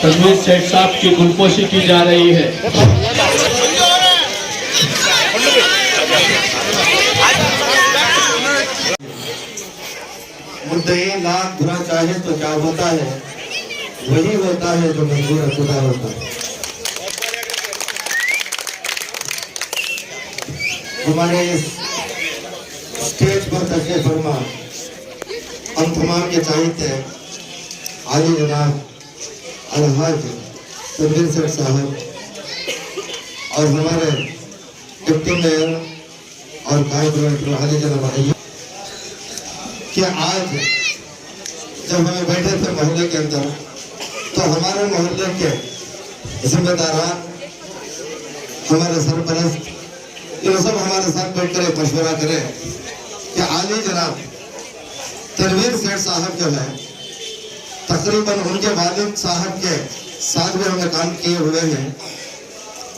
तनवीर सेठ साहब की गुलपोशी की जा रही है। मुद्दे लाख बुरा चाहे तो क्या होता है, वही होता है जो मंजूर खुदा होता है। हमारे इस स्टेज पर तशरीफ फरमा हम तमाम के चाहते आली जनाब अलहाज तनवीर सेठ साहब और हमारे डिप्टी मेयर और कार्पोरेटर आली जनाब भाई कि आज जब हमें बैठे थे मोहल्ले के अंदर तो हमारे मोहल्ले के जिम्मेदारान, हमारे सरपरस्त, ये सब हमारे साथ बैठकर एक मशवरा करें कि आली जनाब तनवीर सेठ साहब जो है तकरीबन उनके वालिद साहब के साथ में हमने काम किए हुए हैं।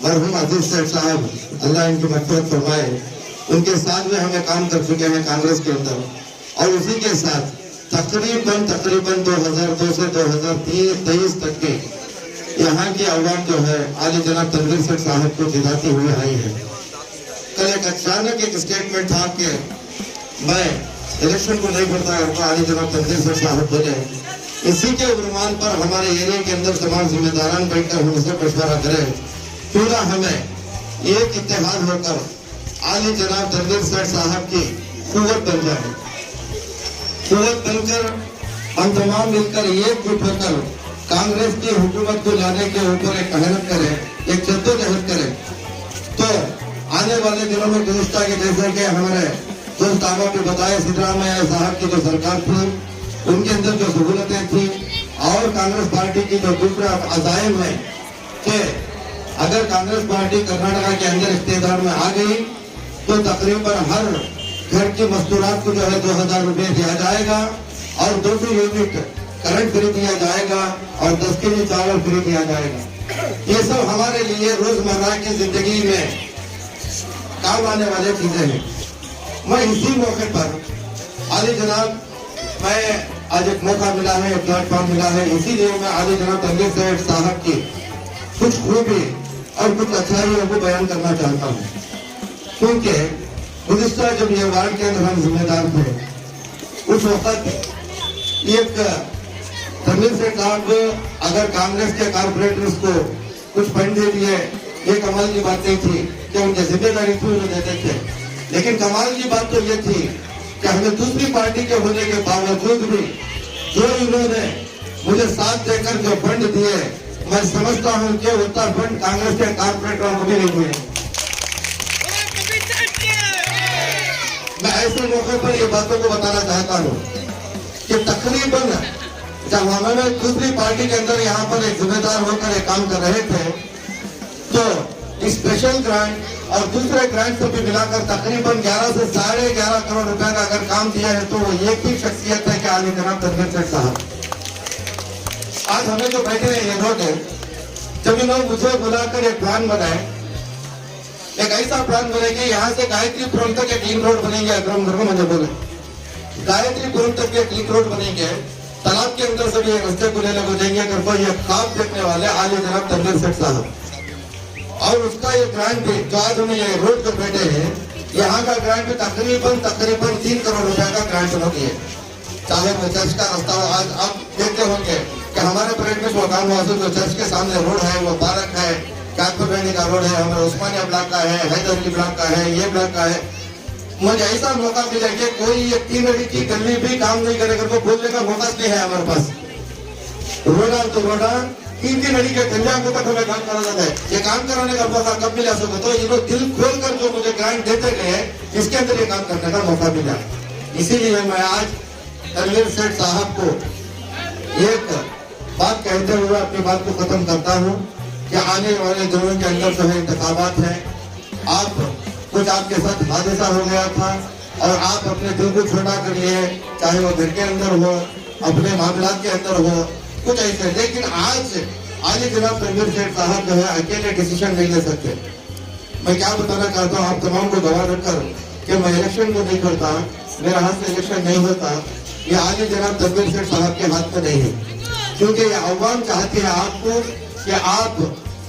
मरहूम अजीज सेठ साहब अल्लाह इनकी मग़फ़िरत फरमाए, उनके साथ में हमें काम कर चुके हैं कांग्रेस के अंदर। और उसी के साथ तकरीबन 2002 से 2023 तक के यहाँ की आवाम जो है आली जनाब तनवीर सेठ साहब को जिताती हुई आई है। कल एक अचानक एक स्टेटमेंट था कि मैं इलेक्शन को नहीं करता करता, आली जनाब तनवीर सेठ साहब बोले। इसी के उन्वान पर हमारे एरिया के अंदर तमाम जिम्मेदारान बैठकर हमसे मशवरा करें, क्यों ना हमें एक इत्तेहाद होकर आली जनाब तनवीर सेठ साहब की कुव्वत बन जाए। कुव्वत बनकर हम तमाम मिलकर एक जुट होकर कांग्रेस की हुकूमत को लाने के ऊपर एक मेहनत करें, एक जद्दोजहद करें। तो आने वाले दिनों में गुज़िश्ता के जैसे कि हमारे दोस्त आबा पे बताए सिद्धरामैया साहब की जो सरकार थी उनके अंदर जो सहूलतें थी और कांग्रेस पार्टी की जो दूसरा अज़ाइम है कि अगर कांग्रेस पार्टी कर्नाटका के अंदर इख्तियार में आ गई तो तकरीबन हर घर की मजदूरात को जो है 2000 रुपये दिया जाएगा और 200 यूनिट करंट फ्री दिया जाएगा और 10 केजी चावल फ्री दिया जाएगा। ये सब हमारे लिए रोजमर्रा की जिंदगी में काम आने वाली चीजें हैं। मैं इसी मौके पर आली जनाब मैं आज एक मौका मिला है, एक प्लेटफॉर्म मिला है, इसीलिए मैं आली जनाब तनवीर सेठ साहब की कुछ खूबी और कुछ अच्छाइयों को बयान करना चाहता हूँ। क्योंकि गुज़िश्ता जब ये वार्ड के अंदर हम जिम्मेदार थे उस वक्त एक तनवीर सेठ साहब अगर कांग्रेस के कारपोरेटर्स को कुछ फंड दे दिए, ये कमाल की बात नहीं थी कि उनकी जिम्मेदारी थी उन्हें देते थे। लेकिन कमाल की बात तो ये थी कि हमें दूसरी पार्टी के होने के बावजूद भी जो इन्होंने मुझे साथ देकर जो फंड दिए, मैं समझता हूँ कि उतना फंड कांग्रेस के कारपोरेटरों को भी नहीं हुए। मैं ऐसे मौके पर ये बातों को बताना चाहता हूँ कि तकरीबन जब हमें दूसरी पार्टी के अंदर यहाँ पर एक जिम्मेदार होकर एक काम कर रहे थे तो स्पेशल ग्रांट और दूसरे ग्रांट से भी मिलाकर तकरीबन 11 से 11.5 करोड़ रुपए का अगर काम दिया है तो वो एक ही शख्सियत है कि आली जनाब तनवीर सेठ साहब। आज हमें जो बैठे हैं ये लोग हैं, जब इन लोग मुझे बुलाकर एक प्लान बनाए, एक ऐसा प्लान बनेगा यहाँ से गायत्रीपुरम तक एक लिंक रोड बनेंगे। अग्रम घर को मुझे बोले गायत्रीपुरम तक एक लिंक रोड बनेंगे, तालाब के अंदर से भी एक रस्ते को लेने को जाएंगे। करको ये ख्वाब देखने वाले आली जनाब तनवीर सेठ साहब और उसका ये ग्रांट भी जो आज हमें ये रोड पर बैठे हैं, यहाँ का ग्रांट भी तकरीबन 3 करोड़ रुपए का ग्रांट होती है। चाहे वो चर्च का रास्ता हो, आज आप देखते होंगे कि हमारे परेड में मकान मौजूद जो चर्च के सामने रोड है, वो पार्क है, काकपुर का रोड है, हमारे उस्मानिया ब्लॉक का है, हैदरली ब्लॉक का है, ये ब्लॉक का है। मुझे ऐसा मौका मिला कि कोई ये 3 अड़ी की गली भी काम नहीं करेगा तो बोलने का मौका नहीं है हमारे पास। रोडा तो रोडा 3 अड़ी के गंजा को तक हमें काम कराना है। ये काम कराने का मौका कब मिला सको तो ये लोग दिल खोल कर जो मुझे ग्रांट देते गए इसके अंदर ये काम करने का मौका मिला। इसीलिए मैं आज तनवीर सेठ साहब को एक बात कहते हुए अपनी बात को खत्म करता हूँ कि आने वाले दिनों के अंदर जो है इंतखाबात है। आप कुछ आपके साथ हादसा हो गया था और आप अपने दिल को छोटा कर लिए, चाहे वो घर के अंदर हो, अपने मामलात के अंदर हो, कुछ ऐसे। लेकिन आज आली जनाब तनवीर सेठ साहब जो है अकेले डिसीजन नहीं ले सकते। मैं क्या बताना चाहता हूँ आप तमाम को गवाह रखकर कि मैं इलेक्शन को नहीं करता, मेरा हाथ से इलेक्शन नहीं होता, ये आगे जनाब तनवीर सेठ साहब के हाथ में नहीं है, क्योंकि ये अवाम चाहती है आपको कि आप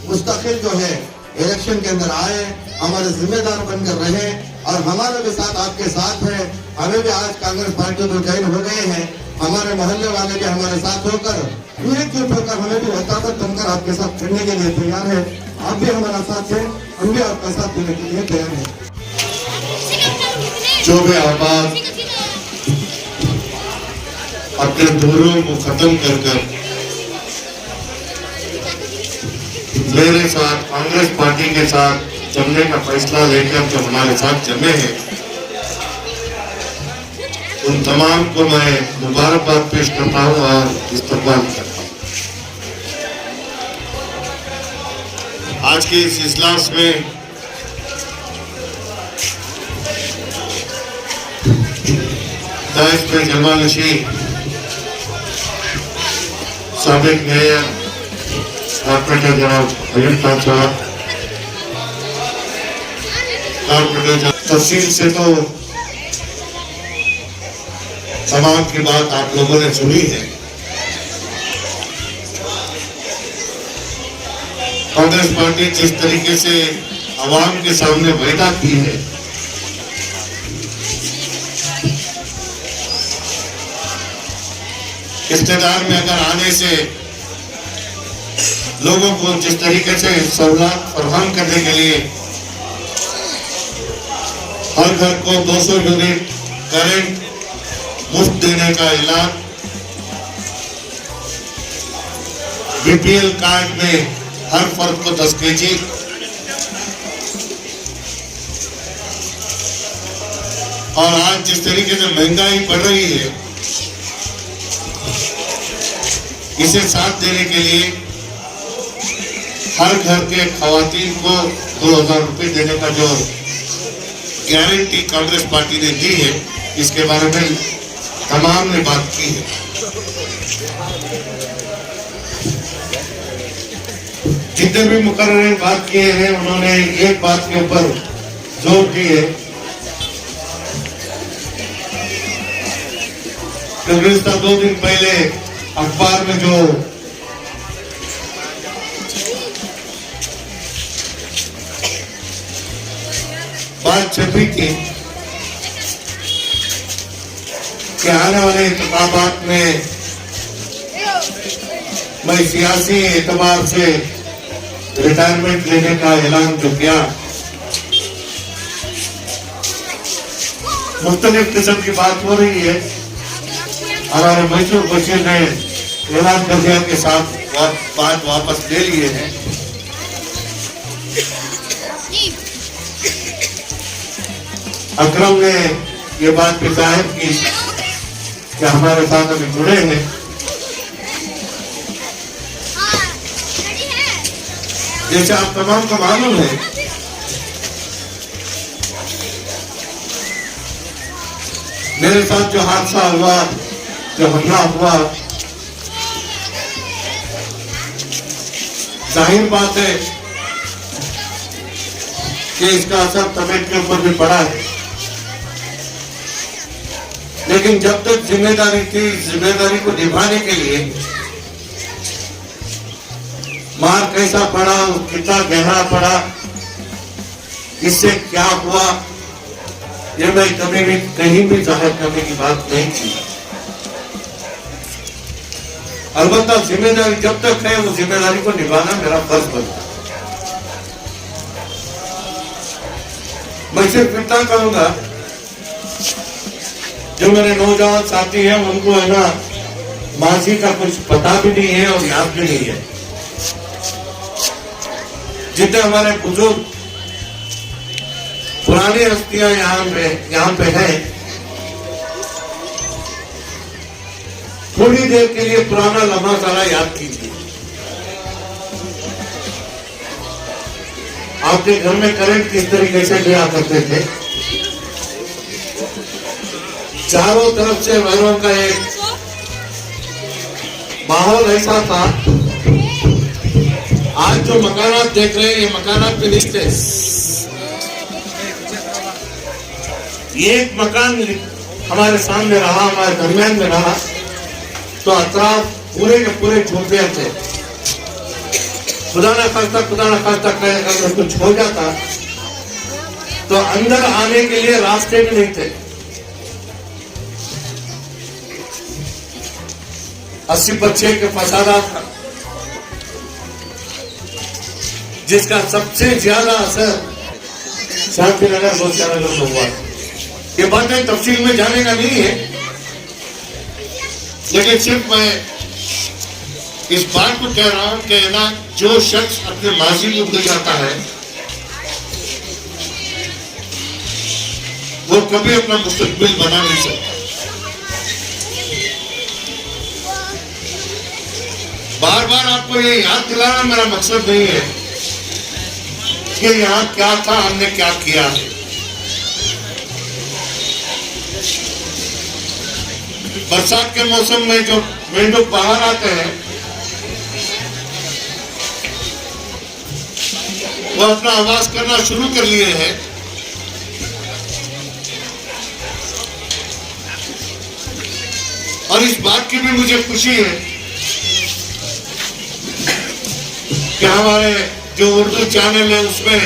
मुस्तकिल जो है इलेक्शन के अंदर आए, हमारे जिम्मेदार बनकर रहे और हमारे भी साथ आपके साथ है। हमें भी आज कांग्रेस पार्टी में ज्वाइन हो गए हैं, हमारे मोहल्ले वाले भी हमारे साथ होकर एकजुट होकर हमें भी ताकत बनकर आपके साथ खेलने के लिए तैयार है। आप भी हमारा साथ है, हम भी आपका साथ देने के लिए तैयार है। जो भी आबाद अपने दूरों को खत्म कर मेरे साथ कांग्रेस पार्टी के साथ जमने का फैसला लेकर जो हमारे साथ जमे हैं, उन तमाम को मैं मुबारकबाद पेश करता हूं और इस्तकबाल करता हूं। आज के इस इजलास में दाइश में जमानशी साबिक मेयर कॉर्पोरेटर जनाब अयूब खान साहब, कॉर्पोरेटर तफसील से तो तमाम की बात आप लोगों ने सुनी है। कांग्रेस पार्टी जिस तरीके से आवाम के सामने वायदा की है, इख्तियार में अगर आने से लोगों को जिस तरीके से सहूलत फराहम करने के लिए हर घर को 200 यूनिट करंट मुफ्त देने का ऐलान, बीपीएल कार्ड में हर फर्द को 10 केजी, और आज जिस तरीके से महंगाई बढ़ रही है, इसे साथ देने के लिए हर घर के खवातीन को 2000 रुपए देने का जो गारंटी कांग्रेस पार्टी ने दी है, इसके बारे में तमाम ने बात की है। जितने भी मुकर्ररीन बात किए हैं, उन्होंने एक बात के ऊपर जोर दी है कि गुज़िश्ता 2 दिन पहले अखबार में जो बात छपी थी कि आने वाले इंतखाबात में मैं सियासी एतबार से रिटायरमेंट लेने का ऐलान जो किया, मुख्तलिफ किस्म की बात हो रही है। हमारे मैसूर बशीर ने ऐलान कर दिया के साथ बात वापस ले लिए हैं। अकरम ने ये बात भी जाहिर की कि हमारे साथ अभी जुड़े हैं। जैसे आप तमाम को मालूम है, मेरे साथ जो हादसा हुआ, जो हमला हुआ, जाहिर बात है कि इसका असर तबीयत के ऊपर भी पड़ा है, लेकिन जब तक जिम्मेदारी थी, जिम्मेदारी को निभाने के लिए मार कैसा पड़ा, कितना गहरा पड़ा, इससे क्या हुआ, ये मैं कभी भी कहीं भी जाहिर करने की बात नहीं की। अलबत्ता जिम्मेदारी जब तक है, वो जिम्मेदारी को निभाना मेरा फर्ज बनता है। मैं सिर्फ इतना कहूंगा, जो मेरे नौजवान साथी हैं उनको है ना माजी का कुछ पता भी नहीं है और याद भी नहीं है। जितने हमारे बुजुर्ग पुरानी हस्तियां यहाँ पे हैं, थोड़ी देर के लिए पुराना लम्हा सारा याद कीजिए। आपके घर में करंट किस तरीके से लिया करते थे, चारों तरफ से वायरों का एक माहौल ऐसा था। आज जो मकानात देख रहे हैं, ये मकानात पे नहीं थे। एक मकान हमारे सामने रहा, हमारे दरमियान में रहा, तो अतराफ पूरे के पूरे झोंपड़ियां थे। खुदा न खास्ता अगर कुछ हो जाता तो अंदर आने के लिए रास्ते भी नहीं थे। 80 बच्चे के फसादा था, जिसका सबसे ज्यादा असर शांतिनगर गोशानगर में हुआ। ये बातें तफसील में जाने का नहीं है, लेकिन सिर्फ मैं इस बात को कह रहा हूं कि ना, जो शख्स अपने माजी में भूल जाता है वो कभी अपना मुस्तकबिल बना नहीं सकता। बार बार आपको ये याद दिलाना मेरा मकसद नहीं है कि यहाँ क्या था, हमने क्या किया है। बरसात के मौसम में जो मेंढक बाहर आते हैं वो अपना आवाज करना शुरू कर लिए हैं। और इस बात की भी मुझे खुशी है कि हमारे जो उर्दू चैनल है उसमें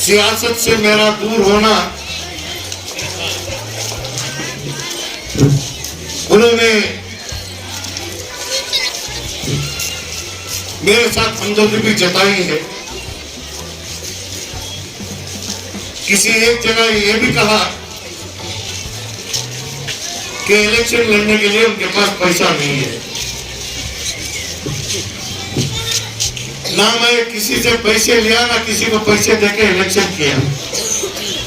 सियासत से मेरा दूर होना, उन्होंने मेरे साथ हमदर्दी भी जताई है। किसी एक जगह ये भी कहा कि इलेक्शन लड़ने के लिए उनके पास पैसा नहीं है। ना मैं किसी से पैसे लिया, ना किसी को पैसे देके इलेक्शन किया।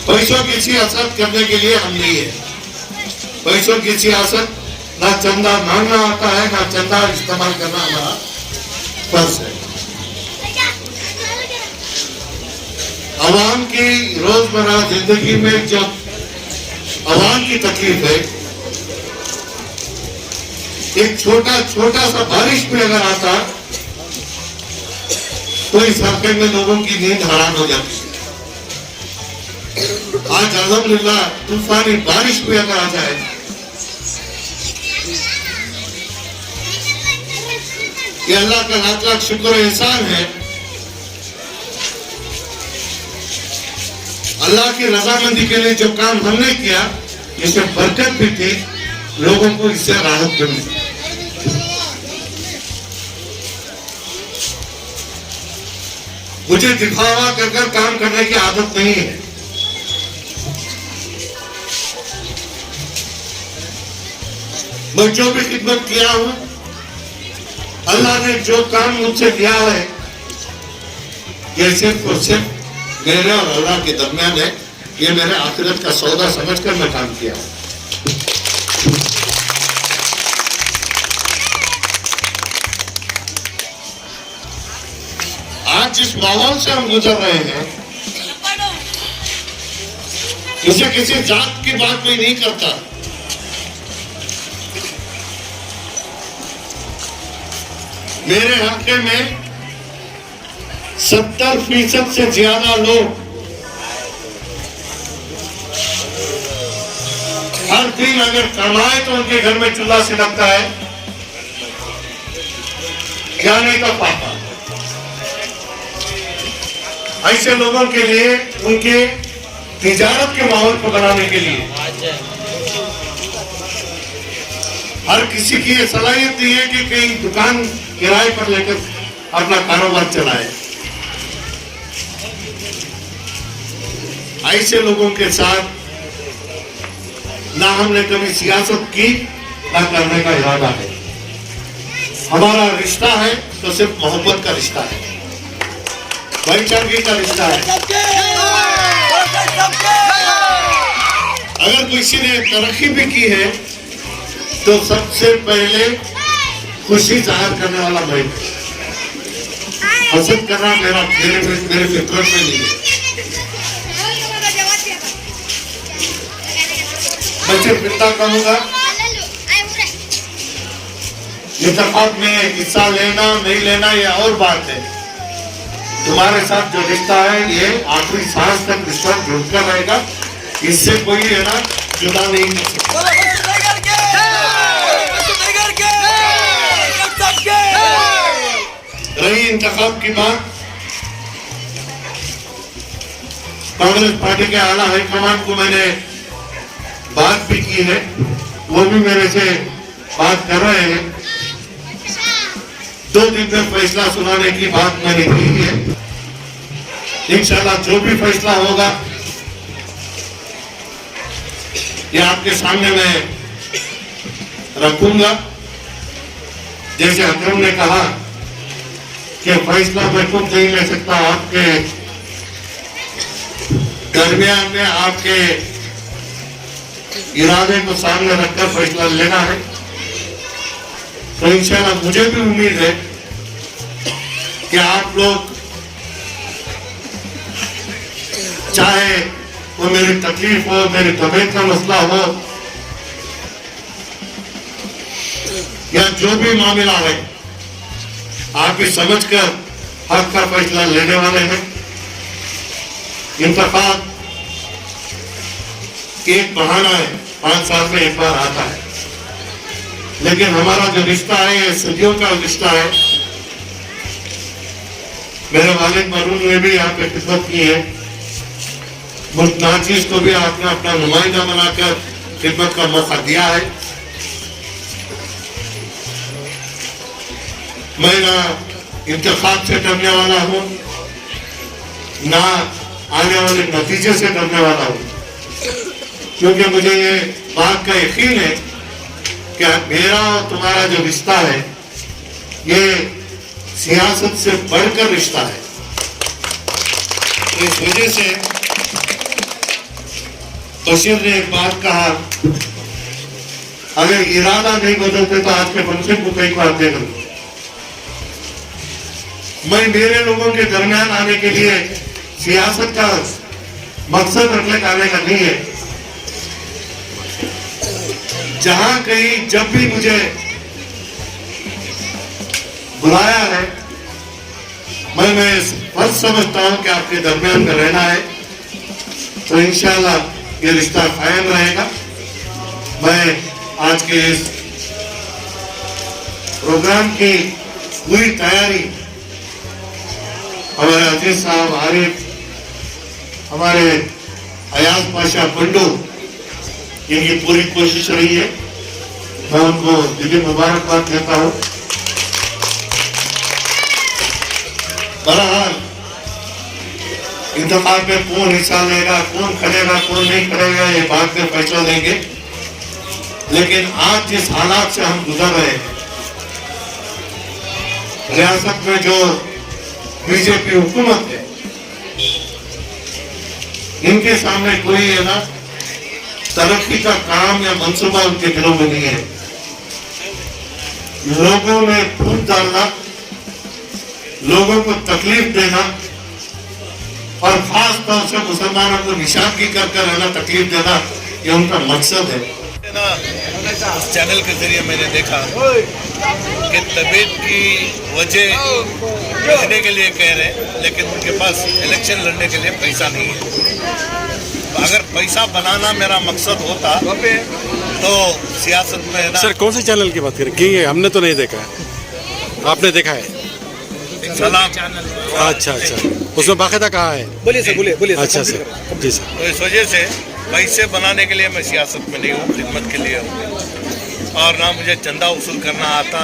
पैसों की सियासत करने के लिए हम नहीं है। पैसों की सियासत ना चंदा मांगना आता है, ना चंदा इस्तेमाल करना हमारा फर्ज है। आवाम की रोजमर्रा जिंदगी में जब आवाम की तकलीफ है, एक छोटा छोटा सा बारिश भी अगर आता तो इस हफ्ते में लोगों की नींद हराम हो जाती है। आज अल्हम्दुलिल्लाह तूफानी बारिश भी अगर आ जाए, ये अल्लाह का लाख लाख शुक्र एहसान है। अल्लाह की रजामंदी के लिए जो काम हमने किया, इसमें बरकत भी थी, लोगों को इससे राहत भी मिली। मुझे दिखावा कर काम करने की आदत नहीं है। मैं जो भी खिदमत किया हूं, अल्लाह ने जो काम मुझसे किया है, ये सिर्फ और सिर्फ मेरे और अल्लाह के दरमियान है। ये मेरे आखिरत का सौदा समझकर मैं काम किया। आज जिस माहौल से हम गुजर रहे हैं, इसे किसी जात की बात में नहीं करता। मेरे हल्के में 70% से ज्यादा लोग हर दिन अगर कमाए तो उनके घर में चूल्हा सिलकता है, क्या नहीं कर पाता। ऐसे लोगों के लिए, उनके तिजारत के माहौल को बनाने के लिए हर किसी की ये सलाहियत नहीं है कि कहीं दुकान किराए पर लेकर अपना कारोबार चलाए। ऐसे लोगों के साथ ना हमने कभी सियासत की, ना करने का इरादा है। हमारा रिश्ता है तो सिर्फ मोहब्बत का रिश्ता है, भाईचारे का रिश्ता है। अगर किसी ने तरक्की भी की है तो सबसे पहले खुशी जाहिर करने वाला मैं। हसद करना मेरे फितरत में नहीं है। मैं सिर्फ इतना कहूंगा, इंतखाब में हिस्सा लेना नहीं लेना ये और बात है, तुम्हारे साथ जो रिश्ता है ये आखिरी सांस तक रिश्ता जुड़कर रहेगा, इससे कोई है ना जुदा नहीं कर सकता। रही इंतखाब की बात, कांग्रेस पार्टी के आला हाईकमान को मैंने बात भी की है, वो भी मेरे से बात कर रहे हैं। 2 दिन में फैसला सुनाने की बात मैंने की है। इंशाल्लाह जो भी फैसला होगा ये आपके सामने मैं रखूंगा। जैसे अकरम ने कहा कि फैसला मैं खुद नहीं ले सकता, आपके दरमियान में आपके इरादे को सामने रखकर फैसला लेना है। तो इंशाल्लाह मुझे भी उम्मीद है कि आप लोग, चाहे वो मेरी तकलीफ हो, मेरी तबीयत का मसला हो, या जो भी मामला है, आप भी समझकर हक का फैसला लेने वाले हैं। इंतखाब एक बहाना है, 5 साल में एक बार आता है, लेकिन हमारा जो रिश्ता है ये सदियों का रिश्ता है। मेरे वालिद मरूम ने भी यहाँ पे खिदमत की है, मुल्क नाचीज को भी आपने अपना नुमाइंदा बनाकर खिदमत का मौका दिया है। मैं ना इंतखाब से डरने वाला हूँ, ना आने वाले नतीजे से डरने वाला हूँ, क्योंकि मुझे ये बात का यकीन है कि मेरा और तुम्हारा जो रिश्ता है ये सियासत से बढ़कर रिश्ता है। इस वजह से बशीर ने एक बात कहा, अगर इरादा नहीं बदलते तो आज के फंक्शन को कई बार दे दूं। मैं मेरे लोगों के दरमियान आने के लिए सियासत का मकसद रखने का आने का नहीं है। जहां कहीं जब भी मुझे बुलाया है, मैं फर्ज समझता हूं कि आपके दरमियान में रहना है, तो इंशाल्लाह ये रिश्ता कायम रहेगा। मैं आज के इस प्रोग्राम की पूरी तैयारी हमारे अजीज साहब आरिफ, हमारे अयाज पाशा पंडू, इनकी पूरी कोशिश रही है, मैं उनको दिली मुबारकबाद देता हूं। बहरहाल इंतखाब में कौन हिस्सा लेगा, कौन खड़ेगा, कौन नहीं खड़ेगा, ये बाद में फैसला लेंगे, लेकिन आज जिस हालात से हम गुजर रहे हैं, रियासत में जो बीजेपी हुकूमत है, इनके सामने कोई है ना तरक्की का काम या मंसूबा उनके दिलों में नहीं है। लोगों में फूट डालना, लोगों को तकलीफ देना और खास तौर से मुसलमानों को निशानगी कर कर रहना, तकलीफ देना, ये उनका मकसद है। उस चैनल के जरिए मैंने देखा कि तबीयत की वजह कहने के लिए कह रहे हैं, लेकिन उनके पास इलेक्शन लड़ने के लिए पैसा नहीं है। तो अगर पैसा बनाना मेरा मकसद होता तो सियासत में ना। सर कौन से चैनल की बात करें? कि हमने तो नहीं देखा है, आपने देखा है? सलाम। अच्छा अच्छा, उसमें बाकायदा कहा है? बोलिए सर, बोलिए। अच्छा सर, जी सर। तो इस वजह से पैसे बनाने के लिए मैं सियासत में नहीं हूँ, खिदमत के लिए हूँ। और ना मुझे चंदा वसूल करना आता,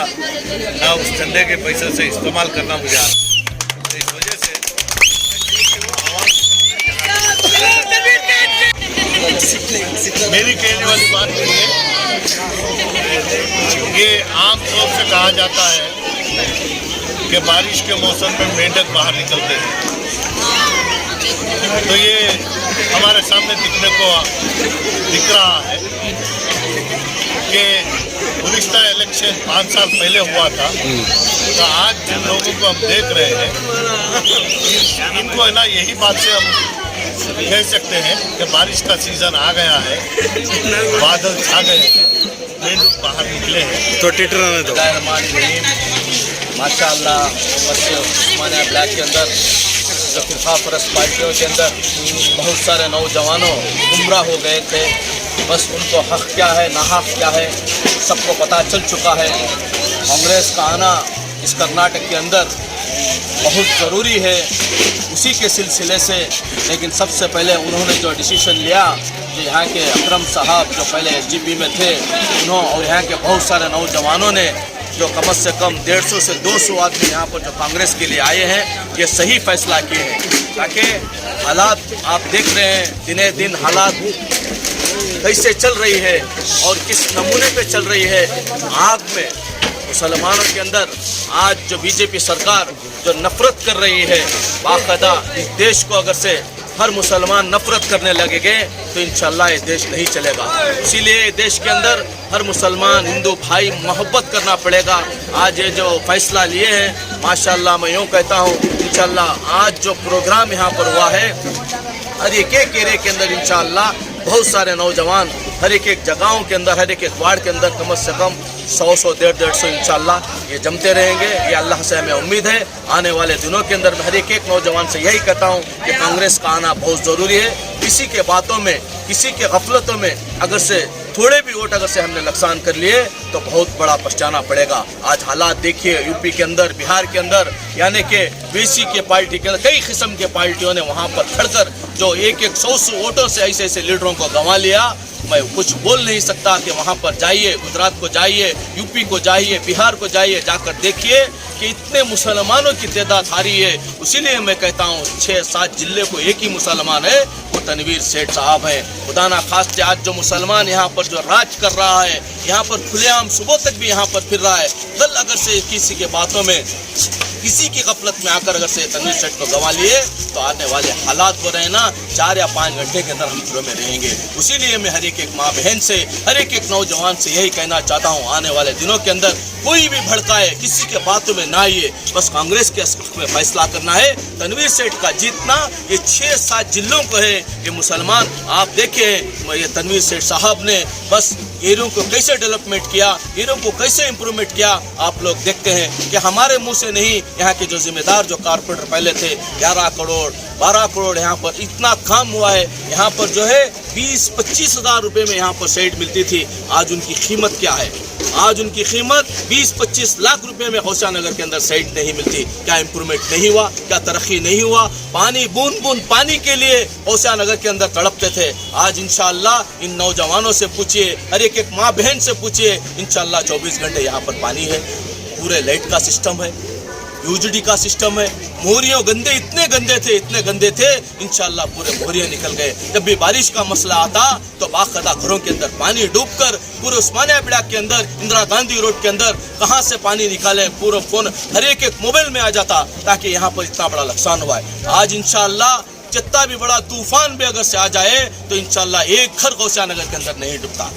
ना उस चंदे के पैसे से इस्तेमाल करना मुझे आता। तो इस वजह से मेरी कहने वाली बात नहीं है, ये आम तौर से कहा जाता है कि बारिश के मौसम में मेंढक बाहर निकलते हैं। तो ये हमारे सामने दिख रहा है कि गुज़िश्ता इलेक्शन 5 साल पहले हुआ था, तो आज जिन लोगों को हम देख रहे हैं, इनको है ना यही बात से हम कह सकते हैं कि बारिश का सीजन आ गया है, बादल छा गए हैं, मेंढक बाहर निकले हैं। तो टिटर माशाअल्लाह, बच्चे उस्मानिया ब्लैक के अंदर जो फिरका परस्त पार्टियों के अंदर बहुत सारे नौजवानों गुमराह हो गए थे। बस उनको हक क्या है ना हक क्या है सबको पता चल चुका है। कांग्रेस का आना इस कर्नाटक के अंदर बहुत ज़रूरी है, उसी के सिलसिले से। लेकिन सबसे पहले उन्होंने जो डिसीजन लिया कि यहाँ के अकरम साहब जो पहले एसजीपी में थे उन्होंने और यहाँ के बहुत सारे नौजवानों ने जो कम से कम 150 से 200 आदमी यहाँ पर जो कांग्रेस के लिए आए हैं, ये सही फैसला किए हैं। ताकि हालात आप देख रहे हैं दिने दिन हालात कैसे चल रही है और किस नमूने पे चल रही है। आग में मुसलमानों के अंदर आज जो बीजेपी सरकार जो नफरत कर रही है, बाकायदा इस देश को अगर से हर मुसलमान नफरत करने लगेंगे तो इंशाल्लाह ये देश नहीं चलेगा। इसीलिए देश के अंदर हर मुसलमान हिंदू भाई मोहब्बत करना पड़ेगा। आज ये जो फैसला लिए हैं माशाल्लाह मैं यूँ कहता हूँ इंशाल्लाह आज जो प्रोग्राम यहाँ पर हुआ है हर एक एरिया के अंदर इंशाल्लाह बहुत सारे नौजवान हर एक जगहों के अंदर हर एक वार्ड के अंदर कम से कम 100 150 इंशाल्लाह ये जमते रहेंगे। ये अल्लाह से हमें उम्मीद है आने वाले दिनों के अंदर मैं हर एक नौजवान से यही कहता हूँ कि कांग्रेस का आना बहुत ज़रूरी है। किसी के बातों में किसी के गफलतों में अगर से थोड़े भी वोट अगर से हमने नुकसान कर लिए तो बहुत बड़ा पछताना पड़ेगा। आज हालात देखिए यूपी के अंदर बिहार के अंदर यानी कि बीसी के पार्टी के अंदर कई किस्म के पार्टियों ने वहाँ पर खड़कर जो एक 100 वोटों से ऐसे ऐसे लीडरों को गंवा लिया। मैं कुछ बोल नहीं सकता कि वहाँ पर जाइए, गुजरात को जाइए, यूपी को जाइए, बिहार को जाइए, जाकर देखिए कि इतने मुसलमानों की तादाद आ रही है। इसीलिए मैं कहता हूँ 6-7 जिले को एक ही मुसलमान है, वो तनवीर सेठ साहब हैं। खुदा ना खास्ते आज जो मुसलमान यहाँ पर जो राज कर रहा है, यहाँ पर खुलेआम सुबह तक भी यहाँ पर फिर रहा है। कल अगर से किसी के बातों में किसी की गफलत में आकर अगर से तनवीर सेठ को गंवा लिए तो आने वाले हालात को रहे ना 4 या 5 घंटे के अंदर हम घरों में रहेंगे। इसीलिए मैं हर एक माँ बहन से हर एक नौजवान से यही कहना चाहता हूँ आने वाले दिनों के अंदर कोई भी भड़काए किसी के बातों में ना आइए, बस कांग्रेस के में फैसला करना है। तनवीर सेठ का जीतना ये 6-7 जिलों को है। ये मुसलमान आप देखें ये तनवीर सेठ साहब ने बस एरियों को कैसे डेवलपमेंट किया, एरियों को कैसे इम्प्रूवमेंट किया। आप लोग देखते हैं कि हमारे मुंह से नहीं, यहाँ के जो जिम्मेदार जो कारपोरेटर पहले थे 11 करोड़ 12 करोड़ यहाँ पर इतना काम हुआ है। यहाँ पर जो है 20-25 हज़ार रुपये में यहाँ पर साइट मिलती थी, आज उनकी कीमत क्या है? आज उनकी कीमत 20-25 लाख रुपए में होशियारनगर के अंदर साइट नहीं मिलती। क्या इम्प्रूवमेंट नहीं हुआ? क्या तरक्की नहीं हुआ? पानी बूंद बूंद पानी के लिए होशियारनगर के अंदर तड़पते थे। आज इंशाअल्लाह इन नौजवानों से पूछिए, हर एक माँ बहन से पूछिए, इंशाअल्लाह 24 घंटे यहाँ पर पानी है, पूरे लाइट का सिस्टम है, यूजीडी का सिस्टम है। मोहरियों गंदे इतने गंदे थे इंशाल्लाह पूरे मोहरियाँ निकल गए। जब भी बारिश का मसला आता तो बाकायदा घरों के अंदर पानी डूबकर पूरे उस्मानिया बिड़ा के अंदर इंदिरा गांधी रोड के अंदर कहाँ से पानी निकाले पूरा फोन हर एक मोबाइल में आ जाता, ताकि यहाँ पर इतना बड़ा नुकसान हुआ है। आज इंशाल्लाह जितना भी बड़ा तूफान भी अगर से आ जाए तो इंशाल्लाह एक घर होशियारनगर के अंदर नहीं डूबता।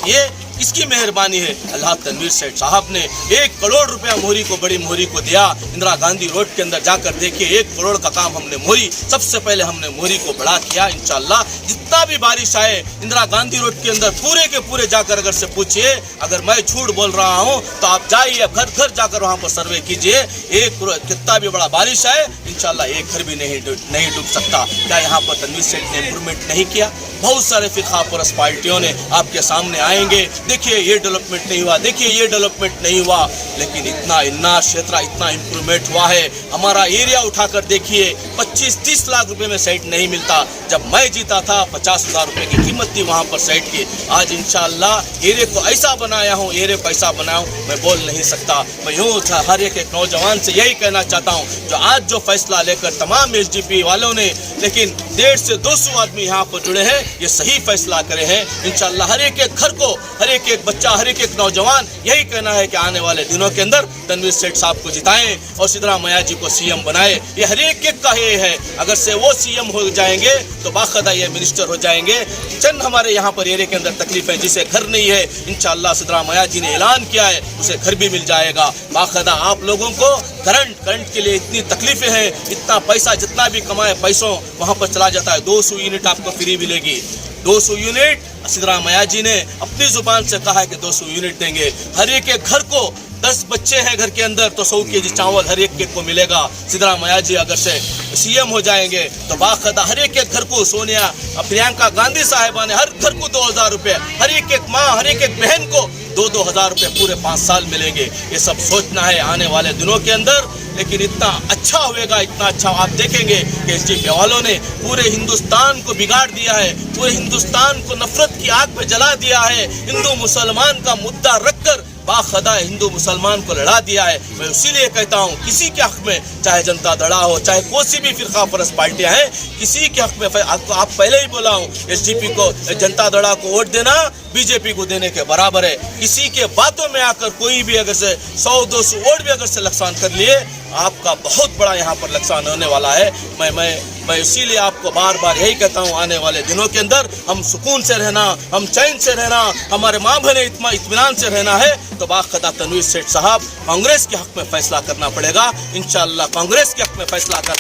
ये इसकी मेहरबानी है। अल्लाह तनवीर सेठ साहब ने 1 करोड़ रुपया मोहरी को, बड़ी मोहरी को दिया। इंदिरा गांधी रोड के अंदर जाकर देखिए 1 करोड़ का काम हमने मोहरी, सबसे पहले हमने मोहरी को बड़ा किया। इंशाल्लाह जितना भी बारिश आए इंदिरा गांधी रोड के अंदर पूरे के पूरे जाकर अगर से पूछिए, अगर मैं झूठ बोल रहा हूँ तो आप जाइए घर घर जाकर वहाँ पर सर्वे कीजिए। कितना भी बड़ा बारिश आए इंशाल्लाह एक घर भी नहीं डूब सकता। क्या यहाँ पर तनवीर सेठ ने इम्प्रूवमेंट नहीं किया? बहुत सारे फिरका परस्त पार्टियों ने आपके सामने आएंगे, देखिए ये डेवलपमेंट नहीं हुआ, देखिए ये डेवलपमेंट नहीं हुआ, लेकिन इतना क्षेत्र इतना इम्प्रूवमेंट हुआ है। हमारा एरिया उठाकर देखिए 25-30 लाख रुपए में साइट नहीं मिलता। जब मैं जीता था 50,000 रुपए की कीमत थी वहाँ पर साइट की। आज इंशाल्लाह एरिया को ऐसा बनाया हूँ, एरिया को ऐसा बनाया हूँ मैं बोल नहीं सकता। मैं यूँ हर एक नौजवान से यही कहना चाहता हूँ जो आज जो फैसला लेकर तमाम एसडीपी वालों ने, लेकिन 150 से 200 आदमी यहाँ पर जुड़े हैं, ये सही फैसला करे हैं। इंशाल्लाह हर एक घर को, हर एक बच्चा, हर एक नौजवान यही कहना है कि आने वाले दिनों के अंदर तनवीर सेठ साहब को जिताएं और सिद्धरामैया जी को सीएम बनाए। ये हर एक का ये है। अगर से वो सीएम हो जाएंगे तो बाकायदा ये मिनिस्टर हो जाएंगे। चंद हमारे यहाँ पर एरिया के अंदर तकलीफ है, जिसे घर नहीं है इंशाल्लाह सिद्धरामैया जी ने ऐलान किया है उसे घर भी मिल जाएगा। बाकायदा आप लोगों को करंट के लिए इतनी तकलीफें हैं, इतना पैसा जितना भी कमाए पैसों वहाँ पर चला जाता है। 200 यूनिट आपको फ्री मिलेगी, 200 यूनिट सिद्धरामैया जी ने अपनी जुबान से कहा है कि 200 यूनिट देंगे। हर एक घर को 10 बच्चे हैं घर के अंदर तो 100 केजी चावल हर एक को मिलेगा। सिद्धरामैया जी अगर से सीएम हो जाएंगे तो बाखदा हर एक घर को सोनिया प्रियंका गांधी साहिबा ने हर घर को 2,000 रुपये, हर एक माँ हर एक बहन को 2,000 रुपये पूरे 5 साल मिलेंगे। ये सब सोचना है आने वाले दिनों के अंदर। लेकिन इतना अच्छा होएगा, इतना अच्छा आप देखेंगे कि एसडीपी वालों ने पूरे हिंदुस्तान को बिगाड़ दिया है, पूरे हिंदुस्तान को नफरत की आग में जला दिया है। हिंदू मुसलमान का मुद्दा रखकर बाखदा हिंदू मुसलमान को लड़ा दिया है। मैं इसीलिए कहता हूँ किसी के हक में, चाहे जनता दड़ा हो, चाहे कोई सी भी फिरका परस्त पार्टियां हैं, किसी के हक में आप पहले ही बोला हूँ, एसडीपी को, जनता दड़ा को वोट देना बीजेपी को देने के बराबर है। किसी के बातों में आकर कोई भी अगर से 100-200 वोट भी अगर से नुकसान कर लिए, आपका बहुत बड़ा यहाँ पर नुकसान होने वाला है। मैं इसीलिए आपको बार बार यही कहता हूँ, आने वाले दिनों के अंदर हम सुकून से रहना, हम चैन से रहना, हमारे माँ बहने इत्मीनान से रहना है तो बाखदा तनवीर सेठ साहब कांग्रेस के हक में फैसला करना पड़ेगा। इंशाअल्लाह कांग्रेस के हक में फैसला कर